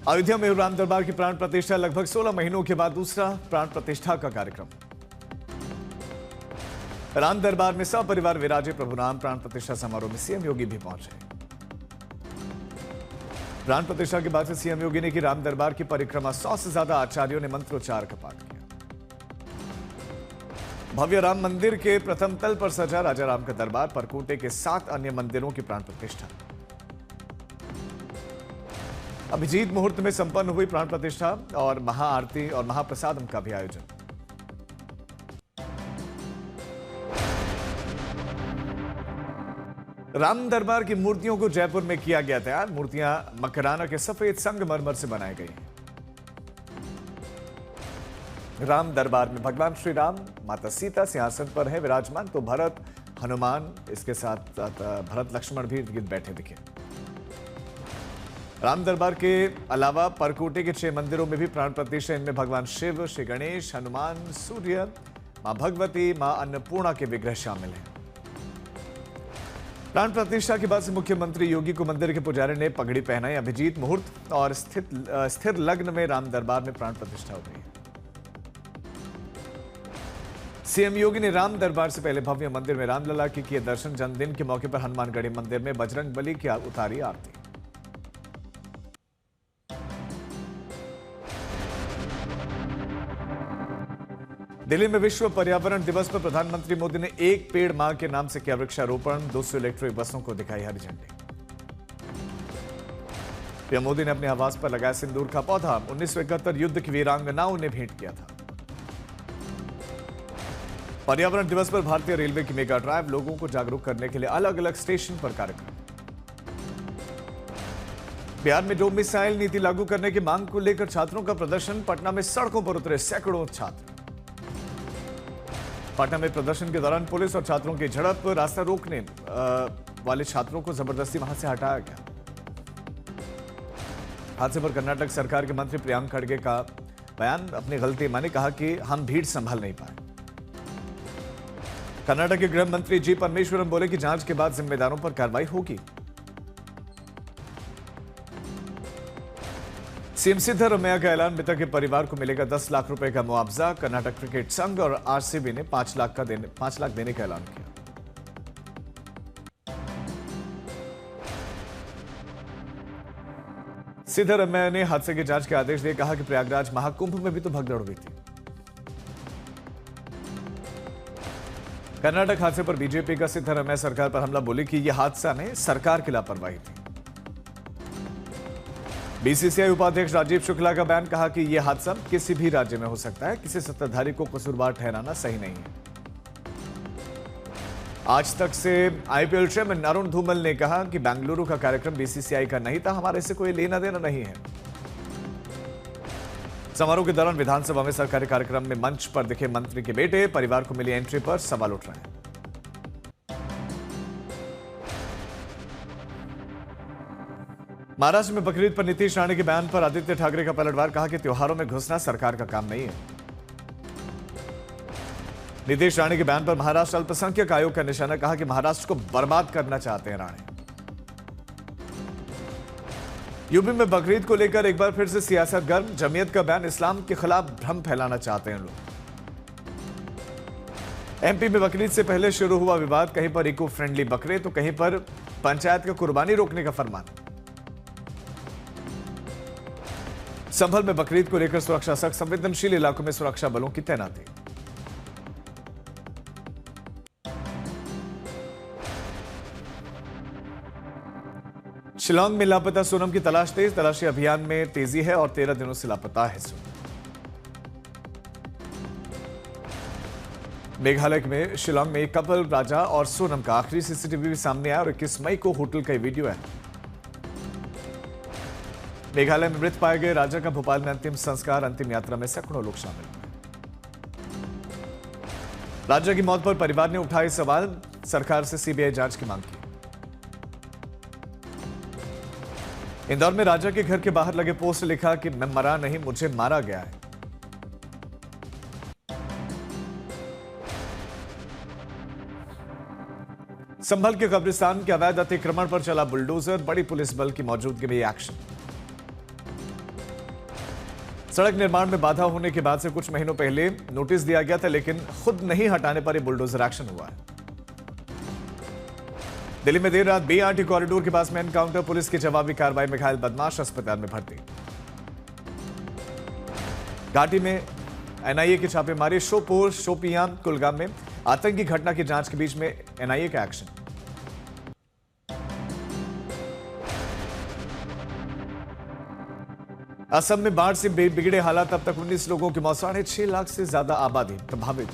अयोध्या में राम दरबार की प्राण प्रतिष्ठा, लगभग 16 महीनों के बाद दूसरा प्राण प्रतिष्ठा का कार्यक्रम। राम दरबार में सपरिवार विराजे प्रभु राम। प्राण प्रतिष्ठा समारोह में सीएम योगी भी पहुंचे। प्राण प्रतिष्ठा के बाद से सीएम योगी ने की राम दरबार की परिक्रमा। 100 से ज्यादा आचार्यों ने मंत्रोच्चार का पाठ किया। भव्य राम मंदिर के प्रथम तल पर सजा राजा राम का दरबार। परकोटे के 7 अन्य मंदिरों की प्राण प्रतिष्ठा। अभिजीत मुहूर्त में संपन्न हुई प्राण प्रतिष्ठा और महाआरती और महाप्रसादम का भी आयोजन। राम दरबार की मूर्तियों को जयपुर में किया गया तैयार। मूर्तियां मकराना के सफेद संगमरमर से बनाई गई हैं। राम दरबार में भगवान श्री राम, माता सीता सिंहासन पर है विराजमान, तो भरत, हनुमान, इसके साथ भरत लक्ष्मण भी बैठे दिखे। राम दरबार के अलावा परकोटे के 6 मंदिरों में भी प्राण प्रतिष्ठा। इनमें भगवान शिव, श्री गणेश, हनुमान, सूर्य, मां भगवती, मां अन्नपूर्णा के विग्रह शामिल हैं। प्राण प्रतिष्ठा के बाद से मुख्यमंत्री योगी को मंदिर के पुजारी ने पगड़ी पहनाई। अभिजीत मुहूर्त और स्थिर लग्न में राम दरबार में प्राण प्रतिष्ठा हो गई। सीएम योगी ने राम दरबार से पहले भव्य मंदिर में रामलला के किए दर्शन। जन्मदिन के मौके पर हनुमानगढ़ी मंदिर में बजरंग बली की उतारी आरती। दिल्ली में विश्व पर्यावरण दिवस पर प्रधानमंत्री मोदी ने एक पेड़ मां के नाम से किया वृक्षारोपण। 200 इलेक्ट्रिक बसों को दिखाई हरी झंडी। पीएम मोदी ने अपने आवास पर लगाया सिंदूर का पौधा। 1971 युद्ध की वीरांगनाओं ने भेंट किया था। पर्यावरण दिवस पर भारतीय रेलवे की मेगा ड्राइव। लोगों को जागरूक करने के लिए अलग अलग स्टेशन पर कार्यक्रम। बिहार में डोम मिसाइल नीति लागू करने की मांग को लेकर छात्रों का प्रदर्शन। पटना में सड़कों पर उतरे सैकड़ों छात्र। पटना में प्रदर्शन के दौरान पुलिस और छात्रों की झड़प। रास्ता रोकने वाले छात्रों को जबरदस्ती वहां से हटाया गया। हादसे पर कर्नाटक सरकार के मंत्री प्रियंक खड़गे का बयान। अपनी गलती माने, कहा कि हम भीड़ संभाल नहीं पाए। कर्नाटक के गृह मंत्री जी परमेश्वरम बोले कि जांच के बाद जिम्मेदारों पर कार्रवाई होगी। सीएम सिद्धरामैया का ऐलान। मृतक के परिवार को मिलेगा 10 लाख रुपए का मुआवजा। कर्नाटक क्रिकेट संघ और आरसीबी ने 5 लाख देने का ऐलान किया। सिद्धरामैया ने हादसे की जांच के आदेश दिए। कहा कि प्रयागराज महाकुंभ में भी तो भगदड़ हुई थी। कर्नाटक हादसे पर बीजेपी का सिद्धरामैया सरकार पर हमला। बोले कि यह हादसा नहीं, सरकार की लापरवाही थी। बीसीसीआई उपाध्यक्ष राजीव शुक्ला का बयान। कहा कि यह हादसा किसी भी राज्य में हो सकता है। किसी सत्ताधारी को कसूरवार ठहराना सही नहीं है। आज तक से आईपीएल चेयरमैन अरुण धूमल ने कहा कि बेंगलुरु का कार्यक्रम बीसीसीआई का नहीं था, हमारे से कोई लेना देना नहीं है। समारोह के दौरान विधानसभा में सरकारी कार्यक्रम में मंच पर दिखे मंत्री के बेटे। परिवार को मिली एंट्री पर सवाल उठ रहे हैं। महाराष्ट्र में बकरीद पर नीतीश राणे के बयान पर आदित्य ठाकरे का पलटवार। कहा कि त्योहारों में घुसना सरकार का काम नहीं है। नीतीश राणे के बयान पर महाराष्ट्र अल्पसंख्यक आयोग का निशाना। कहा कि महाराष्ट्र को बर्बाद करना चाहते हैं राणे। यूपी में बकरीद को लेकर एक बार फिर से सियासत गर्म। जमीयत का बयान। इस्लाम के खिलाफ भ्रम फैलाना चाहते हैं लोग। एमपी में बकरीद से पहले शुरू हुआ विवाद। कहीं पर इको फ्रेंडली बकरे तो कहीं पर पंचायत का कुर्बानी रोकने का फरमान। संभल में बकरीद को लेकर सुरक्षा सख्त। संवेदनशील इलाकों में सुरक्षा बलों की तैनाती। शिलांग में लापता सोनम की तलाश तेज। तलाशी अभियान में तेजी है और 13 दिनों से लापता है सोनम। मेघालय में शिलांग में एक कपल राजा और सोनम का आखिरी सीसीटीवी भी सामने आया और 21 मई को होटल का वीडियो है। मेघालय में मृत पाए गए राजा का भोपाल में अंतिम संस्कार। अंतिम यात्रा में सैकड़ों लोग शामिल हुए। राजा की मौत पर परिवार ने उठाए सवाल। सरकार से सीबीआई जांच की मांग की। इंदौर में राजा के घर के बाहर लगे पोस्ट लिखा कि मैं मरा नहीं, मुझे मारा गया है। संभल के कब्रिस्तान के अवैध अतिक्रमण पर चला बुलडोजर। बड़ी पुलिस बल की मौजूदगी में एक्शन। सड़क निर्माण में बाधा होने के बाद से कुछ महीनों पहले नोटिस दिया गया था, लेकिन खुद नहीं हटाने पर यह बुलडोजर एक्शन हुआ है। दिल्ली में देर रात बीआरटी कॉरिडोर के पास में एनकाउंटर, पुलिस की जवाबी कार्रवाई में घायल बदमाश अस्पताल में भर्ती। घाटी में एनआईए की छापेमारी, शोपोर, शोपियां, कुलगाम में आतंकी घटना की जांच के बीच में एनआईए का एक्शन। असम में बाढ़ से बिगड़े हालात, अब तक 19 लोगों की मौत, 6.5 लाख से ज्यादा आबादी प्रभावित।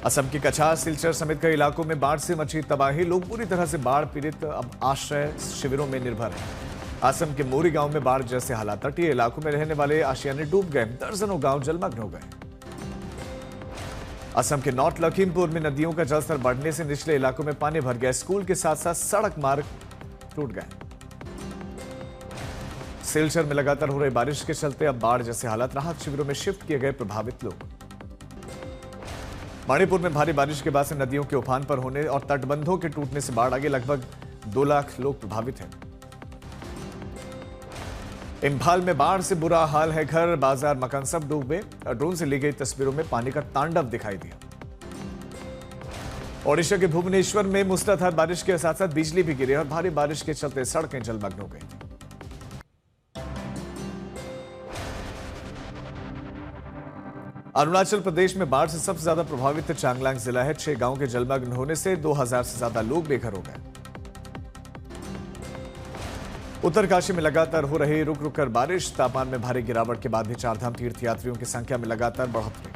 असम के कछार, सिलचर समेत कई इलाकों में बाढ़ से मची तबाही, लोग पूरी तरह से बाढ़ पीड़ित अब आश्रय शिविरों में निर्भर हैं। असम के मोरी गांव में बाढ़ जैसे हालात, तटीय इलाकों में रहने वाले आशियाने डूब गए, दर्जनों गांव जलमग्न हो गए। असम के नॉर्थ लखीमपुर में नदियों का जलस्तर बढ़ने से निचले इलाकों में पानी भर गया, स्कूल के साथ साथ सड़क मार्ग टूट गए। सिलचर में लगातार हो रही बारिश के चलते अब बाढ़ जैसे हालात, राहत शिविरों में शिफ्ट किए गए प्रभावित लोग। मणिपुर में भारी बारिश के बाद से नदियों के उफान पर होने और तटबंधों के टूटने से बाढ़ आ गई, लगभग 2 लाख लोग प्रभावित हैं। इंफाल में बाढ़ से बुरा हाल है, घर बाजार मकान सब डूबे। ड्रोन से ली गई तस्वीरों में पानी का तांडव दिखाई दिया। ओडिशा के भुवनेश्वर में मूसलाधार बारिश के साथ साथ बिजली भी गिरी और भारी बारिश के चलते सड़कें जलमग्न हो गई। अरुणाचल प्रदेश में बाढ़ से सबसे ज्यादा प्रभावित चांगलांग जिला है। 6 गांव के जलमग्न होने से 2000 से ज्यादा लोग बेघर हो गए। उत्तरकाशी में लगातार हो रही रुक रुक कर बारिश, तापमान में भारी गिरावट के बाद भी चारधाम तीर्थयात्रियों की संख्या में लगातार बढ़ोतरी।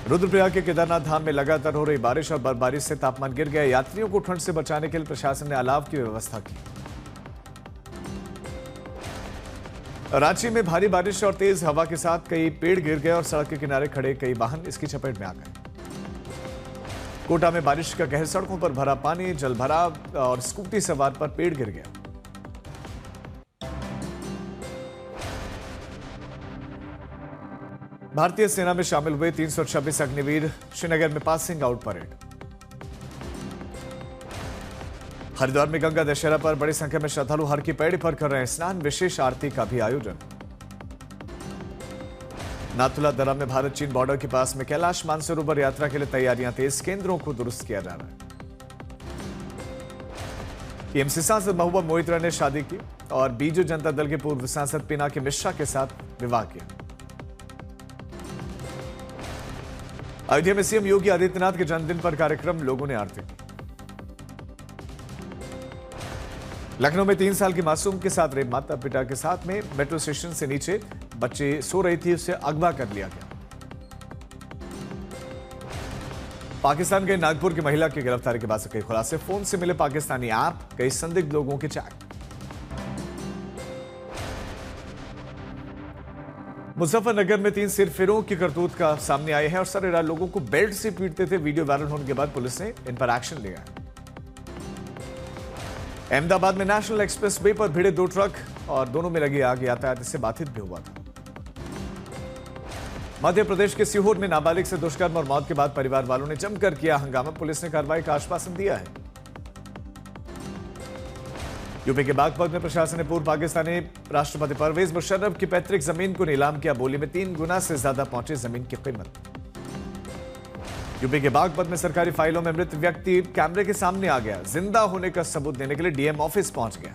रुद्रप्रयाग के केदारनाथ धाम में लगातार हो रही बारिश और बर्फबारी से तापमान गिर गया। यात्रियों को ठंड से बचाने के लिए प्रशासन ने अलाव की व्यवस्था की। रांची में भारी बारिश और तेज हवा के साथ कई पेड़ गिर गए और सड़क के किनारे खड़े कई वाहन इसकी चपेट में आ गए। कोटा में बारिश का कहर, सड़कों पर भरा पानी, जल भराव और स्कूटी सवार पर पेड़ गिर गया। भारतीय सेना में शामिल हुए 326 अग्निवीर, श्रीनगर में पासिंग आउट परेड। हरिद्वार में गंगा दशहरा पर बड़ी संख्या में श्रद्धालु हर की पैड़ी पर कर रहे हैं स्नान, विशेष आरती का भी आयोजन। नाथुला दर्रा में भारत चीन बॉर्डर के पास में कैलाश मानसरोवर यात्रा के लिए तैयारियां तेज, केंद्रों को दुरुस्त किया जा रहा है। टीएमसी सांसद महबूबा मोइत्रा ने शादी की और बीजू जनता दल के पूर्व सांसद पिनाकी मिश्रा के साथ विवाह किया। अयोध्या में सीएम योगी आदित्यनाथ के जन्मदिन पर कार्यक्रम, लोगों ने आरती की। लखनऊ में 3 साल की मासूम के साथ रेप, माता पिता के साथ में मेट्रो स्टेशन से नीचे बच्चे सो रही थी, उसे अगवा कर लिया गया। पाकिस्तान के नागपुर की महिला की गिरफ्तारी के बाद से कई खुलासे, फोन से मिले पाकिस्तानी ऐप, कई संदिग्ध लोगों के चैट। मुजफ्फरनगर में 3 सिरफिरों की करतूत का सामने आए हैं और सरेराह लोगों को बेल्ट से पीटते थे। वीडियो वायरल होने के बाद पुलिस ने इन पर एक्शन लिया है। अहमदाबाद में नेशनल एक्सप्रेस वे पर भिड़े 2 ट्रक और दोनों में लगी आग यातायात इससे बाधित भी हुआ था। मध्य प्रदेश के सीहोर में नाबालिग से दुष्कर्म और मौत के बाद परिवार वालों ने जमकर किया हंगामा, पुलिस ने कार्रवाई का आश्वासन दिया है। यूपी के बागपत में प्रशासन ने पूर्व पाकिस्तानी राष्ट्रपति परवेज मुशर्रफ की पैतृक जमीन को नीलाम किया, बोली में 3 गुना से ज्यादा पहुंची जमीन की कीमत। यूपी के बागपत में सरकारी फाइलों में मृत व्यक्ति कैमरे के सामने आ गया, जिंदा होने का सबूत देने के लिए डीएम ऑफिस पहुंच गया।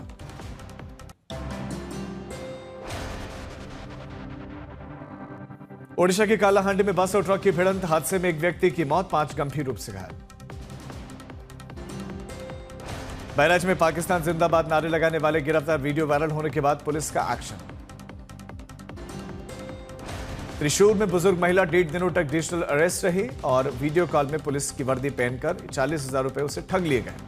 ओडिशा के कालाहांडी में बस और ट्रक की भिड़ंत, हादसे में एक व्यक्ति की मौत, 5 गंभीर रूप से घायल। बहराइच में पाकिस्तान जिंदाबाद नारे लगाने वाले गिरफ्तार, वीडियो वायरल होने के बाद पुलिस का एक्शन। त्रिशूर में बुजुर्ग महिला 1.5 दिनों तक डिजिटल अरेस्ट रही और वीडियो कॉल में पुलिस की वर्दी पहनकर 40,000 रुपए उसे ठग लिए गए।